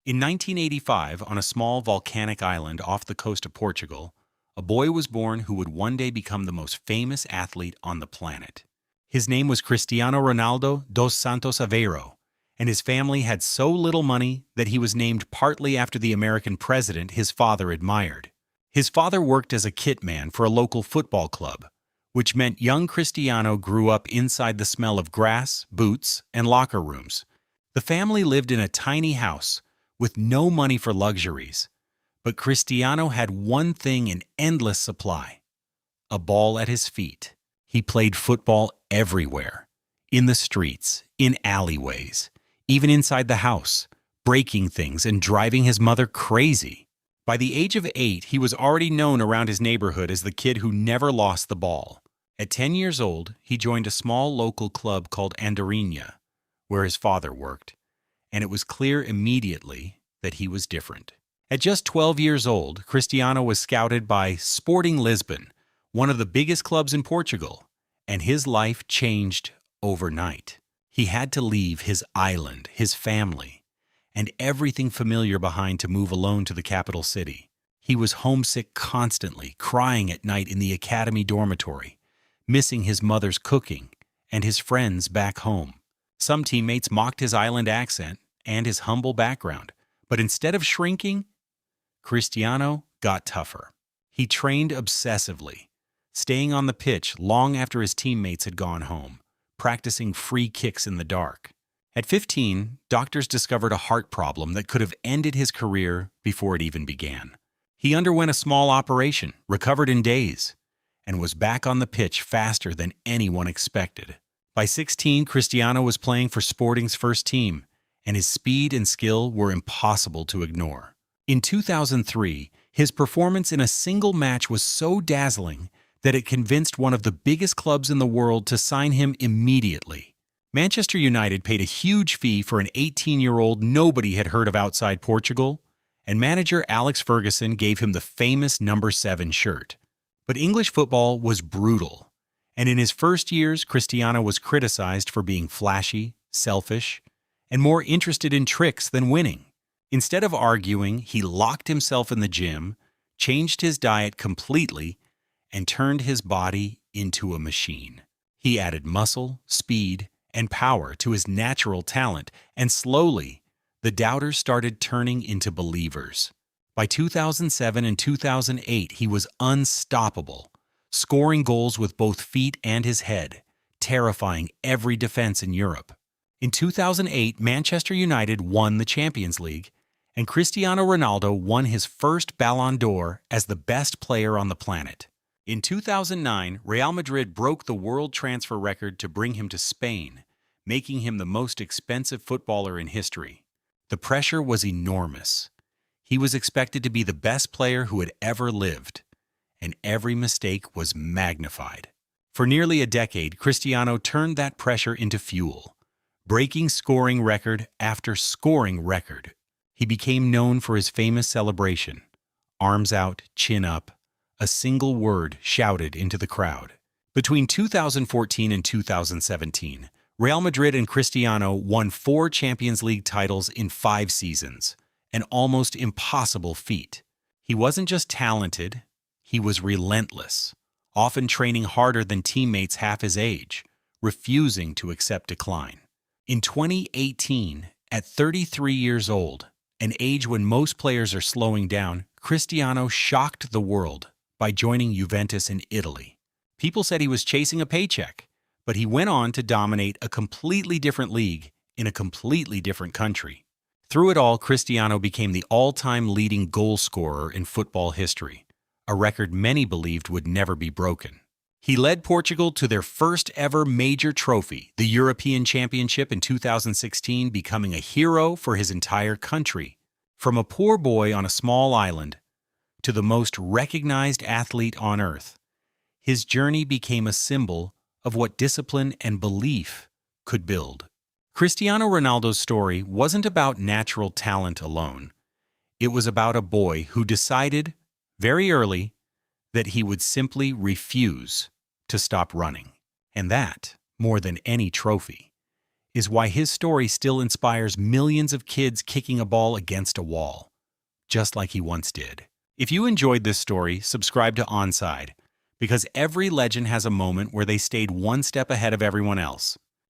In 1985, on a small volcanic island off the coast of Portugal, a boy was born who would one day become the most famous athlete on the planet. His name was Cristiano Ronaldo dos Santos Aveiro, and his family had so little money that he was named partly after the American president his father admired. His father worked as a kit man for a local football club, which meant young Cristiano grew up inside the smell of grass, boots, and locker rooms. The family lived in a tiny house with no money for luxuries, but Cristiano had one thing in endless supply: a ball at his feet. He played football everywhere, in the streets, in alleyways, even inside the house, breaking things and driving his mother crazy. By the age of 8, he was already known around his neighborhood as the kid who never lost the ball. At 10 years old, he joined a small local club called Andorinha, where his father worked, and it was clear immediately that he was different. At just 12 years old, Cristiano was scouted by Sporting Lisbon, one of the biggest clubs in Portugal, and his life changed overnight. He had to leave his island, his family, and everything familiar behind to move alone to the capital city. He was homesick constantly, crying at night in the academy dormitory, missing his mother's cooking and his friends back home. Some teammates mocked his island accent and his humble background, but instead of shrinking, Cristiano got tougher. He trained obsessively, staying on the pitch long after his teammates had gone home, practicing free kicks in the dark. At 15, doctors discovered a heart problem that could have ended his career before it even began. He underwent a small operation, recovered in days, and was back on the pitch faster than anyone expected. By 16, Cristiano was playing for Sporting's first team, and his speed and skill were impossible to ignore. In 2003, his performance in a single match was so dazzling that it convinced one of the biggest clubs in the world to sign him immediately. Manchester United paid a huge fee for an 18-year-old nobody had heard of outside Portugal, and manager Alex Ferguson gave him the famous number 7 shirt. But English football was brutal, and in his first years, Cristiano was criticized for being flashy, selfish, and more interested in tricks than winning. Instead of arguing, he locked himself in the gym, changed his diet completely, and turned his body into a machine. He added muscle, speed, and power to his natural talent, and slowly, the doubters started turning into believers. By 2007 and 2008, he was unstoppable, scoring goals with both feet and his head, terrifying every defense in Europe. In 2008, Manchester United won the Champions League, and Cristiano Ronaldo won his first Ballon d'Or as the best player on the planet. In 2009, Real Madrid broke the world transfer record to bring him to Spain, making him the most expensive footballer in history. The pressure was enormous. He was expected to be the best player who had ever lived, and every mistake was magnified. For nearly a decade, Cristiano turned that pressure into fuel, breaking scoring record after scoring record. He became known for his famous celebration, arms out, chin up, a single word shouted into the crowd. Between 2014 and 2017, Real Madrid and Cristiano won 4 Champions League titles in 5 seasons, an almost impossible feat. He wasn't just talented, he was relentless, often training harder than teammates half his age, refusing to accept decline. In 2018, at 33 years old, an age when most players are slowing down, Cristiano shocked the world by joining Juventus in Italy. People said he was chasing a paycheck, but he went on to dominate a completely different league in a completely different country. Through it all, Cristiano became the all-time leading goal scorer in football history, a record many believed would never be broken. He led Portugal to their first ever major trophy, the European Championship in 2016, becoming a hero for his entire country. From a poor boy on a small island to the most recognized athlete on earth, his journey became a symbol of what discipline and belief could build. Cristiano Ronaldo's story wasn't about natural talent alone. It was about a boy who decided, very early, that he would simply refuse to stop running. And that, more than any trophy, is why his story still inspires millions of kids kicking a ball against a wall, just like he once did. If you enjoyed this story, subscribe to Onside, because every legend has a moment where they stayed one step ahead of everyone else.